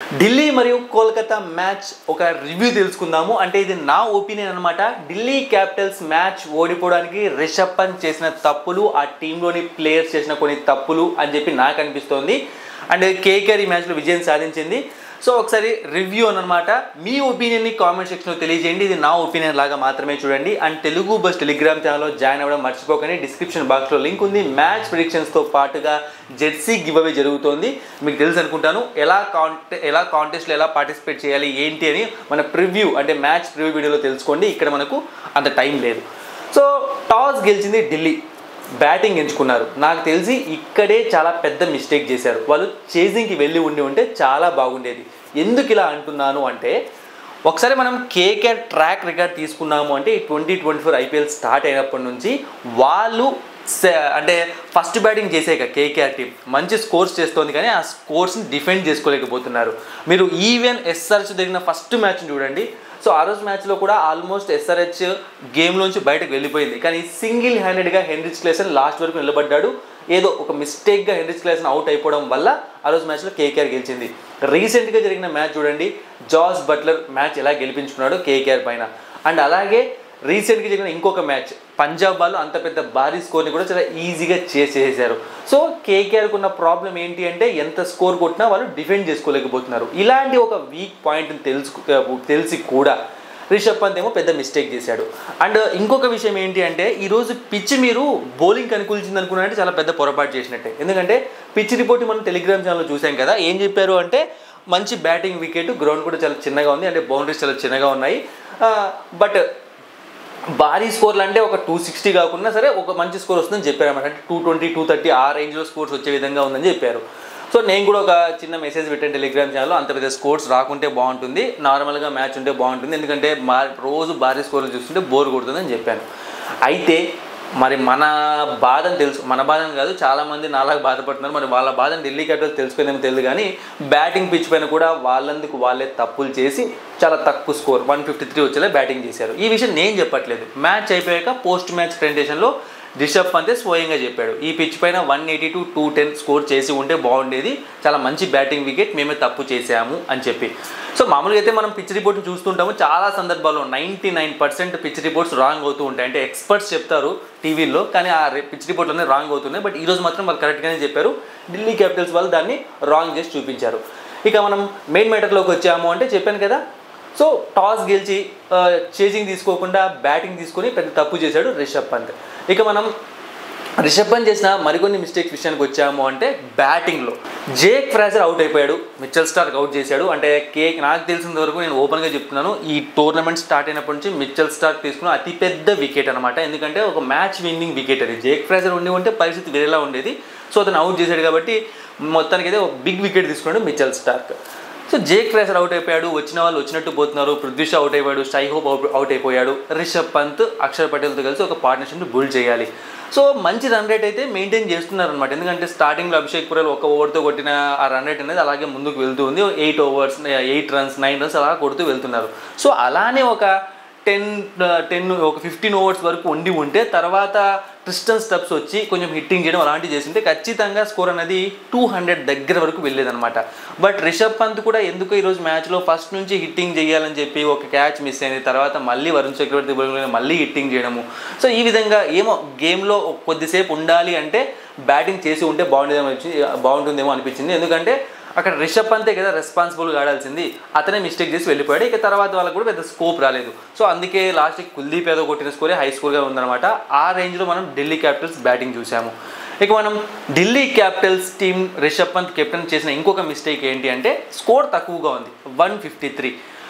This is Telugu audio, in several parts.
ఢిల్లీ మరియు కోల్కతా మ్యాచ్ ఒక రివ్యూ తెలుసుకుందాము. అంటే ఇది నా ఒపీనియన్ అనమాట. ఢిల్లీ క్యాపిటల్స్ మ్యాచ్ ఓడిపోవడానికి రిషబ్ పంత్ చేసిన తప్పులు, ఆ టీంలోని ప్లేయర్స్ చేసిన కొన్ని తప్పులు అని చెప్పి నాకు అనిపిస్తోంది. అండ్ కేకేఆర్ ఈ మ్యాచ్లో విజయం సాధించింది. సో ఒకసారి రివ్యూ అనమాట. మీ ఒపీనియన్ని కామెంట్ సెక్షన్లో తెలియజేయండి. ఇది నా ఒపీనియన్ లాగా మాత్రమే చూడండి. అండ్ తెలుగు బస్ టెలిగ్రామ్ ఛానల్లో జాయిన్ అవ్వడం మర్చిపోకండి. డిస్క్రిప్షన్ బాక్స్లో లింక్ ఉంది. మ్యాచ్ ప్రిడిక్షన్స్తో పాటుగా జెర్సీ గివ్ అవే జరుగుతోంది. మీకు తెలుసు అనుకుంటాను ఎలా కాంటెస్ట్లో ఎలా పార్టిసిపేట్ చేయాలి ఏంటి అని మన ప్రివ్యూ అంటే మ్యాచ్ ప్రివ్యూ వీడియోలో తెలుసుకోండి. ఇక్కడ మనకు అంత టైం లేదు. సో టాస్ గెలిచింది ఢిల్లీ. బ్యాటింగ్ ఎంచుకున్నారు. నాకు తెలిసి ఇక్కడే చాలా పెద్ద మిస్టేక్ చేశారు. వాళ్ళు చేజింగ్కి వెళ్ళి ఉంటే చాలా బాగుండేది. ఎందుకు ఇలా అంటున్నాను అంటే, ఒకసారి మనం కేకేఆర్ ట్రాక్ రికార్డ్ తీసుకున్నాము అంటే 2024 ఐపీఎల్ స్టార్ట్ అయినప్పటి నుంచి వాళ్ళు అంటే ఫస్ట్ బ్యాటింగ్ చేసాక కేకేఆర్ టీం మంచి స్కోర్స్ చేస్తోంది, కానీ ఆ స్కోర్స్ని డిఫెండ్ చేసుకోలేకపోతున్నారు. మీరు ఈవెన్ ఎస్ఆర్హెచ్ జరిగిన ఫస్ట్ మ్యాచ్ని చూడండి. సో ఆ రోజు మ్యాచ్లో కూడా ఆల్మోస్ట్ ఎస్ఆర్హెచ్ గేమ్లోంచి బయటకు వెళ్ళిపోయింది, కానీ సింగిల్ హ్యాండెడ్గా హెన్రిచ్ క్లేసన్ లాస్ట్ వరకు నిలబడ్డాడు. ఏదో ఒక మిస్టేక్గా హెన్రిచ్ క్లేసన్ అవుట్ అయిపోవడం వల్ల ఆ రోజు మ్యాచ్లో కేకేఆర్ గెలిచింది. రీసెంట్గా జరిగిన మ్యాచ్ చూడండి, జాస్ బట్లర్ మ్యాచ్ ఎలా గెలిపించుకున్నాడు కేకేఆర్ పైన. అండ్ అలాగే రీసెంట్గా జరిగిన ఇంకొక మ్యాచ్ పంజాబ్ వాళ్ళు అంత పెద్ద భారీ స్కోర్ని కూడా చాలా ఈజీగా చేసేసారు. సో కేకేఆర్కి ఉన్న ప్రాబ్లం ఏంటి అంటే, ఎంత స్కోర్ కొట్టినా వాళ్ళు డిఫెండ్ చేసుకోలేకపోతున్నారు. ఇలాంటి ఒక వీక్ పాయింట్ని తెలిసి కూడా రిషబ్ పంత్ ఏమో పెద్ద మిస్టేక్ చేశాడు. అండ్ ఇంకొక విషయం ఏంటి అంటే, ఈరోజు పిచ్ మీరు బౌలింగ్కి అనుకూలించింది అనుకున్నారంటే చాలా పెద్ద పొరపాటు చేసినట్టే. ఎందుకంటే పిచ్ రిపోర్ట్ మనం టెలిగ్రామ్ ఛానల్లో చూసాం కదా. ఏం చెప్పారు అంటే, మంచి బ్యాటింగ్ వికెట్, గ్రౌండ్ కూడా చాలా చిన్నగా ఉంది, అంటే బౌండరీస్ చాలా చిన్నగా ఉన్నాయి, బట్ భారీ స్కోర్లు అంటే ఒక 260 కాకుండా సరే ఒక మంచి స్కోర్ వస్తుందని చెప్పారు అన్నమాట. అంటే 220, 230 ఆ రేంజ్లో స్కోర్స్ వచ్చే విధంగా ఉందని చెప్పారు. సో నేను కూడా ఒక చిన్న మెసేజ్ పెట్టాను టెలిగ్రామ్ ఛానల్లో, అంత పెద్ద స్కోర్స్ రాకుంటే బాగుంటుంది, నార్మల్గా మ్యాచ్ ఉంటే బాగుంటుంది, ఎందుకంటే రోజు భారీ స్కోర్లు చూస్తుంటే బోర్ కొడుతుందని చెప్పాను. అయితే మరి మన బాధను తెలుసు, మన బాధను కాదు, చాలామంది నాలాగా బాధపడుతున్నారు. మరి వాళ్ళ బాధను ఢిల్లీ క్యాపిటల్స్ తెలుసుకుందేమో తెలియదు, కానీ బ్యాటింగ్ పిచ్ పైన కూడా వాళ్ళందుకు వాళ్ళే తప్పులు చేసి చాలా తక్కువ స్కోర్ 153 వచ్చేలా బ్యాటింగ్ చేశారు. ఈ విషయం నేను చెప్పట్లేదు. మ్యాచ్ అయిపోయాక పోస్ట్ మ్యాచ్ ప్రెజెంటేషన్లో రిషబ్ పంతే స్వయంగా చెప్పాడు, ఈ పిచ్ పైన 180 to 210 స్కోర్ చేసి ఉంటే బాగుండేది, చాలా మంచి బ్యాటింగ్ వికెట్, మేమే తప్పు చేసాము అని చెప్పి. సో మామూలుగా అయితే మనం పిచ్ రిపోర్ట్ని చూస్తుంటాము, చాలా సందర్భాల్లో 99% పిచ్ రిపోర్ట్స్ రాంగ్ అవుతూ ఉంటాయి. అంటే ఎక్స్పర్ట్స్ చెప్తారు టీవీల్లో, కానీ ఆ పిచ్ రిపోర్ట్లోనే రాంగ్ అవుతున్నాయి. బట్ ఈరోజు మాత్రం వాళ్ళు కరెక్ట్గానే చెప్పారు. ఢిల్లీ క్యాపిటల్స్ వాళ్ళు దాన్ని రాంగ్ చేసి చూపించారు. ఇక మనం మెయిన్ మ్యాటర్లోకి వచ్చాము అంటే, చెప్పాను కదా, సో టాస్ గెలిచి చేజింగ్ తీసుకోకుండా బ్యాటింగ్ తీసుకొని పెద్ద తప్పు చేశాడు రిషబ్ పంత్. ఇక మనం రిషబ్ పంత్ చేసిన మరికొన్ని మిస్టేక్స్ విషయానికి వచ్చాము అంటే, బ్యాటింగ్లో జేక్ ఫ్రాజర్ అవుట్ అయిపోయాడు, మిచెల్ స్టార్క్ అవుట్ చేశాడు. అంటే నాకు తెలిసినంత వరకు నేను ఓపెన్గా చెప్తున్నాను, ఈ టోర్నమెంట్ స్టార్ట్ అయినప్పటి నుంచి మిచెల్ స్టార్క్ తీసుకున్న అతిపెద్ద వికెట్ అనమాట. ఎందుకంటే ఒక మ్యాచ్ విన్నింగ్ వికెట్ అది. జేక్ ఫ్రాజర్ ఉంటే పరిస్థితి వేరేలా ఉండేది. సో అతను అవుట్ చేశాడు కాబట్టి మొత్తానికి అయితే ఒక బిగ్ వికెట్ తీసుకున్నాడు Mitchell Starc. So Jake Fraser out అయిపోయాడు, వచ్చిన వాళ్ళు వచ్చినట్టు పోతున్నారు. పృథ్వీ షా అవుట్ అయిపోయాడు, షై హోప్ అవుట్ అయిపోయాడు. రిషబ్ పంత్, అక్షర్ పటేల్తో కలిసి ఒక పార్ట్నర్షిప్ని బిల్డ్ చేయాలి. సో మంచి రన్ రేట్ అయితే మెయింటైన్ చేస్తున్నారు అనమాట. ఎందుకంటే స్టార్టింగ్లో అభిషేక్ పురాల్ ఒక ఓవర్తో కొట్టిన ఆ రన్ రేట్ అనేది అలాగే ముందుకు వెళ్తూ ఉంది. 8 overs 8 runs 9 runs అలా కొడుతూ వెళ్తున్నారు. సో అలానే ఒక 15 overs వరకు ఉంటే తర్వాత ట్రిస్టన్ స్టెప్స్ వచ్చి కొంచెం హిట్టింగ్ చేయడం అలాంటివి చేసింటే ఖచ్చితంగా స్కోర్ అనేది 200 దగ్గర వరకు వెళ్ళేదనమాట. బట్ రిషబ్ పంత్ కూడా ఎందుకు ఈరోజు మ్యాచ్లో ఫస్ట్ నుంచి హిట్టింగ్ చేయాలని చెప్పి ఒక క్యాచ్ మిస్ అయింది, తర్వాత మళ్ళీ వరుణ్ చక్రవర్తి బౌలింగ్లో మళ్ళీ హిట్టింగ్ చేయడము. సో ఈ విధంగా ఏమో గేమ్లో కొద్దిసేపు ఉండాలి అంటే బ్యాటింగ్ చేసి ఉంటే బాగుంటుందేమో అనిపించింది. ఎందుకంటే అక్కడ రిషబ్ పంతే కదా రెస్పాన్సిబుల్గా ఆడాల్సింది, అతనే మిస్టేక్ చేసి వెళ్ళిపోయాడు. ఇక తర్వాత వాళ్ళకు కూడా పెద్ద స్కోప్ రాలేదు. సో అందుకే లాస్ట్కి కుల్దీప్ యాదవ్ కొట్టిన స్కోరే హై స్కోర్గా ఉందన్నమాట. ఆ రేంజ్లో మనం ఢిల్లీ క్యాపిటల్స్ బ్యాటింగ్ చూసాము. ఇక మనం Delhi Capitals team Rishabh Pant captain చేసిన ఇంకొక మిస్టేక్ ఏంటి అంటే, స్కోర్ తక్కువగా ఉంది 153.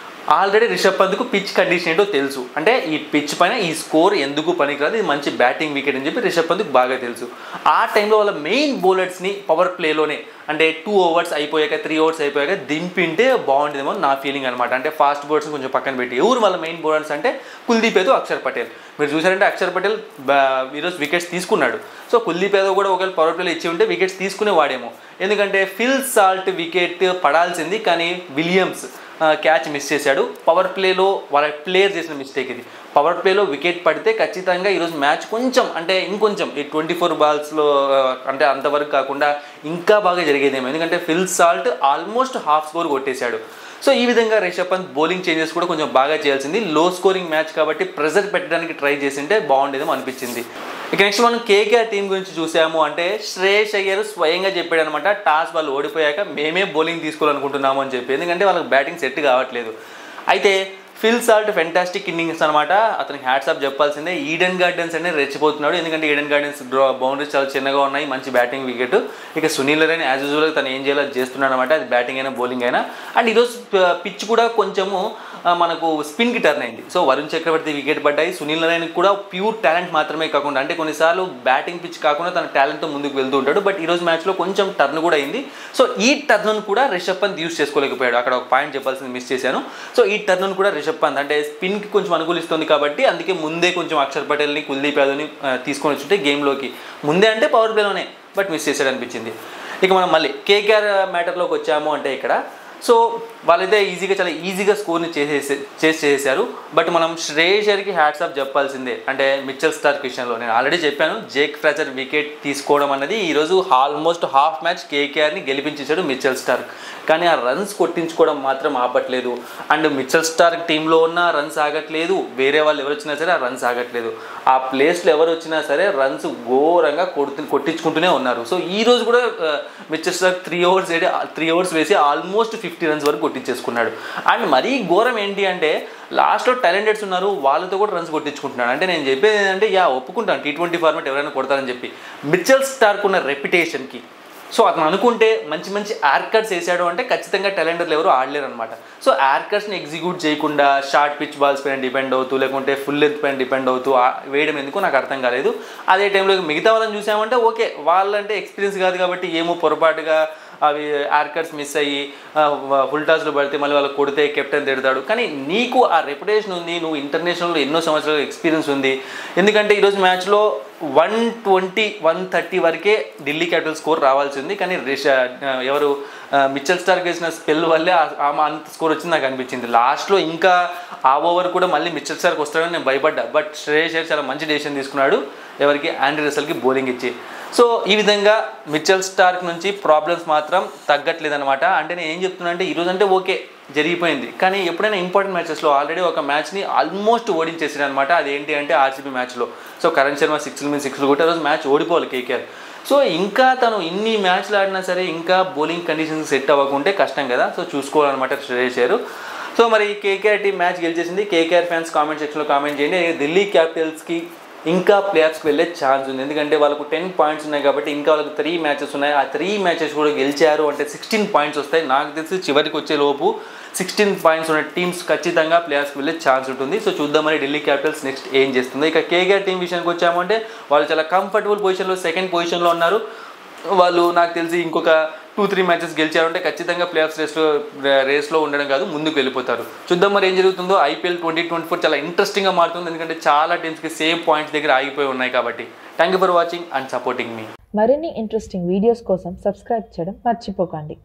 ఆల్రెడీ రిషబ్ పంత్కు పిచ్ కండిషన్ ఏంటో తెలుసు. అంటే ఈ పిచ్ పైన ఈ స్కోర్ ఎందుకు పనికిరాదు, ఇది మంచి బ్యాటింగ్ వికెట్ అని చెప్పి రిషబ్ పంత్కు బాగా తెలుసు. ఆ టైంలో వాళ్ళ మెయిన్ బౌలర్స్ని పవర్ ప్లేలోనే అంటే 2 overs అయిపోయాక 3 overs అయిపోయాక దింపింటే బాగుంటుందేమో నా ఫీలింగ్ అనమాట. అంటే ఫాస్ట్ బౌలర్స్ని కొంచెం పక్కన పెట్టి ఎవరు వాళ్ళ మెయిన్ బౌలర్స్ అంటే కుల్దీప్ యాదవ్, అక్షర్ పటేల్. మీరు చూసారంటే అక్షర్ పటేల్ ఈరోజు వికెట్స్ తీసుకున్నాడు. సో కుల్దీప్ యాదవ్ కూడా ఒకవేళ పవర్ ప్లేలో ఇచ్చి ఉంటే వికెట్స్ తీసుకునేవాడేమో. ఎందుకంటే ఫిల్ సాల్ట్ వికెట్ పడాల్సింది, కానీ విలియమ్స్ క్యాచ్ మిస్ చేశాడు. పవర్ ప్లేలో వాళ్ళ ప్లేయర్ చేసిన మిస్టేక్ ఇది. పవర్ ప్లేలో వికెట్ పడితే ఖచ్చితంగా ఈరోజు మ్యాచ్ కొంచెం అంటే ఇంకొంచెం ఈ 24 బాల్స్లో అంటే అంతవరకు కాకుండా ఇంకా బాగా జరిగేదేమో. ఎందుకంటే Phil Salt almost half score కొట్టేశాడు. సో ఈ విధంగా రిషబ్ పంత్ బౌలింగ్ చేంజెస్ కూడా కొంచెం బాగా చేయాల్సింది. లో స్కోరింగ్ మ్యాచ్ కాబట్టి ప్రెజర్ పెట్టడానికి ట్రై చేసింటే బాగుండేదేమో అనిపించింది. ఇక నెక్స్ట్ మనం కేకేఆర్ టీం గురించి చూసాము అంటే శ్రేయస్ అయ్యర్ స్వయంగా చెప్పాడు అనమాట, టాస్ వాళ్ళు ఓడిపోయాక మేమే బౌలింగ్ తీసుకోవాలనుకుంటున్నాము అని చెప్పి. ఎందుకంటే వాళ్ళకి బ్యాటింగ్ సెట్ కావట్లేదు. అయితే ఫిల్ సాల్ట్ ఫెంటాస్టిక్ ఇన్నింగ్స్ అనమాట, అతనికి హ్యాట్సాప్ చెప్పాల్సిందే. ఈడెన్ గార్డెన్స్ అనేది రెచ్చిపోతున్నాడు. ఎందుకంటే ఈడెన్ గార్డెన్స్ బౌండరీస్ చాలా చిన్నగా ఉన్నాయి, మంచి బ్యాటింగ్ వికెట్. ఇక సునీల్ నరైన్ యాజ్ యూజువల్గా తను ఏం చేయాలో చేస్తున్నాడు అనమాట, అది బ్యాటింగ్ అయినా బౌలింగ్ అయినా. అండ్ ఈరోజు పిచ్ కూడా కొంచెము మనకు స్పిన్కి టర్న్ అయింది. సో వరుణ్ చక్రవర్తి వికెట్ పడ్డాయి. సునీల్ నరైన్కి కూడా ప్యూర్ టాలెంట్ మాత్రమే కాకుండా అంటే కొన్నిసార్లు బ్యాటింగ్ పిచ్ కాకుండా తన టాలెంట్తో ముందుకు వెళ్తూ ఉంటాడు. బట్ ఈరోజు మ్యాచ్లో కొంచెం టర్న్ కూడా అయింది. సో ఈ టర్న్ కూడా రిషబ్ పంత్ యూస్ చేసుకోలేకపోయాడు. అక్కడ ఒక పాయింట్ చెప్పాల్సింది మిస్ చేశాను. సో ఈ టర్న్ కూడా రిషబ్ పంత్ అంటే స్పిన్కి కొంచెం అనుకూలిస్తుంది కాబట్టి అందుకే ముందే కొంచెం అక్షర్ పటేల్ని కుల్దీప్ యాదవ్ని తీసుకొని వచ్చుంటే గేమ్లోకి ముందే అంటే పవర్ ప్లేలోనే, బట్ మిస్ చేశాడు అనిపించింది. ఇక మనం మళ్ళీ కేకేఆర్ మ్యాటర్లోకి వచ్చాము అంటే ఇక్కడ సో వాళ్ళైతే చాలా ఈజీగా స్కోర్ని చేసేసారు. బట్ మనం శ్రేయస్ అయ్యర్కి హ్యాట్సాప్ చెప్పాల్సిందే. అంటే మిచెల్ స్టార్క్ విషయంలో నేను ఆల్రెడీ చెప్పాను, జేక్ ఫ్రాచర్ వికెట్ తీసుకోవడం అనేది ఈరోజు ఆల్మోస్ట్ హాఫ్ మ్యాచ్ కేకేఆర్ని గెలిపించేశాడు మిచెల్ స్టార్క్. కానీ ఆ రన్స్ కొట్టించుకోవడం మాత్రం ఆపట్లేదు. అండ్ మిచెల్ స్టార్క్ టీంలో ఉన్న రన్స్ ఆగట్లేదు, వేరే వాళ్ళు ఎవరు వచ్చినా సరే ఆ రన్స్ ఆగట్లేదు. ఆ ప్లేస్లో ఎవరు వచ్చినా సరే రన్స్ ఘోరంగా కొట్టించుకుంటూనే ఉన్నారు. సో ఈ రోజు కూడా మిచెల్ స్టార్క్ 3 ఓవర్స్ వేసి ఆల్మోస్ట్ 50 రన్స్ వరకు కొట్టించేసుకున్నాడు. అండ్ మరీ ఘోరం ఏంటి అంటే లాస్ట్లో టాలెంటెడ్స్ ఉన్నారు, వాళ్ళతో కూడా రన్స్ కొట్టించుకుంటున్నాడు. అంటే నేను చెప్పేది ఏంటంటే ఒప్పుకుంటాను T20 ఫార్మాట్ ఎవరైనా కొడతారని చెప్పి. మిచెల్ స్టార్క్ ఉన్న రెప్యుటేషన్కి సో అతను అనుకుంటే మంచి ఎయిర్ కట్స్ వేసాడు అంటే ఖచ్చితంగా టాలెంటర్లు ఎవరు ఆడలేరు అనమాట. సో ఎయిర్ కట్స్ని ఎగ్జిక్యూట్ చేయకుండా షార్ట్ పిచ్ బాల్స్ పైన డిపెండ్ అవుతూ లేకుంటే ఫుల్ లెంత్ పైన డిపెండ్ అవుతూ వేయడం ఎందుకు నాకు అర్థం కాలేదు. అదే టైంలో మిగతా వాళ్ళని చూసామంటే ఓకే, వాళ్ళంటే ఎక్స్పీరియన్స్ కాదు కాబట్టి ఏమో పొరపాటుగా అవి ఎయిర్ కట్స్ మిస్ అయ్యి ఫుల్ టాస్లో పడితే మళ్ళీ వాళ్ళకి కొడితే కెప్టెన్ తిడతాడు. కానీ నీకు ఆ రెప్యుటేషన్ ఉంది, నువ్వు ఇంటర్నేషనల్లో ఎన్నో సంవత్సరాల ఎక్స్పీరియన్స్ ఉంది. ఎందుకంటే ఈరోజు మ్యాచ్లో 120-130 వరకే ఢిల్లీ క్యాపిటల్ స్కోర్ రావాల్సి ఉంది. కానీ ఎవరు మిచెల్ స్టార్క్ వేసిన స్పెల్ వల్లే అంత స్కోర్ వచ్చింది నాకు అనిపించింది. లాస్ట్లో ఇంకా ఆ ఓవర్ కూడా మళ్ళీ మిచెల్ స్టార్క్ వస్తాడని నేను భయపడ్డా. బట్ శ్రేయస్ అయ్యర్ చాలా మంచి డెసిషన్ తీసుకున్నాడు, ఎవరికి ఆండ్రీ రసెల్కి బౌలింగ్ ఇచ్చి. సో ఈ విధంగా మిచెల్ స్టార్క్ నుంచి ప్రాబ్లమ్స్ మాత్రం తగ్గట్లేదనమాట. అంటే నేను ఏం చెప్తున్నా అంటే ఈరోజు అంటే ఓకే జరిగిపోయింది, కానీ ఎప్పుడైనా ఇంపార్టెంట్ మ్యాచెస్లో ఆల్రెడీ ఒక మ్యాచ్ని ఆల్మోస్ట్ ఓడించేసాడు అనమాట. అదేంటి అంటే ఆర్సీబీ మ్యాచ్లో. సో కరణ్ శర్మ 6 కొట్టి ఆ రోజు మ్యాచ్ ఓడిపోవాలి కేకేఆర్. సో ఇంకా తను ఇన్ని మ్యాచ్లు ఆడినా సరే ఇంకా బౌలింగ్ కండిషన్స్ సెట్ అవ్వకుంటే కష్టం కదా. సో చూసుకోవాలన్నమాట శ్రేయస్ అయ్యర్. సో మరి కేకేఆర్ టీం మ్యాచ్ గెలిచేసింది. కేకేఆర్ ఫ్యాన్స్ కామెంట్ సెక్షన్లో కామెంట్ చేయండి. ఢిల్లీ క్యాపిటల్స్కి ఇంకా ప్లే ఆఫ్స్కి వెళ్ళే ఛాన్స్ ఉంది. ఎందుకంటే వాళ్ళకు 10 పాయింట్స్ ఉన్నాయి కాబట్టి ఇంకా వాళ్ళకు 3 మ్యాచెస్ ఉన్నాయి. ఆ 3 మ్యాచెస్ కూడా గెలిచారు అంటే 16 పాయింట్స్ వస్తాయి. నాకు తెలిసి చివరికి వచ్చే లోపు 16 పాయింట్స్ ఉన్న టీమ్స్ ఖచ్చితంగా ప్లే ఆఫ్స్కి వెళ్ళే ఛాన్స్ ఉంటుంది. సో చూద్దాం మరి ఢిల్లీ క్యాపిటల్స్ నెక్స్ట్ ఏం చేస్తుంది. ఇక కేకేఆర్ టీం విషయానికి వచ్చామంటే వాళ్ళు చాలా కంఫర్టబుల్ పొజిషన్లో 2nd పొజిషన్లో ఉన్నారు. వాళ్ళు నాకు తెలిసి ఇంకొక 2-3 మ్యాచెస్ గెలిచారంటే ఖచ్చితంగా ప్లే ఆఫ్స్ రేస్లో ఉండడం కాదు, ముందుకు వెళ్ళిపోతారు. చూద్దాం మరి ఏం జరుగుతుందో. IPL 2024 చాలా ఇంట్రెస్టింగ్గా మారుతుంది, ఎందుకంటే చాలా టీమ్స్కి సేమ్ పాయింట్స్ దగ్గర ఆగిపోయి ఉన్నాయి కాబట్టి. Thank you for watching and supporting మీ. మరిన్ని ఇంట్రెస్టింగ్ వీడియోస్ కోసం సబ్స్క్రైబ్ చేయడం మర్చిపోకండి.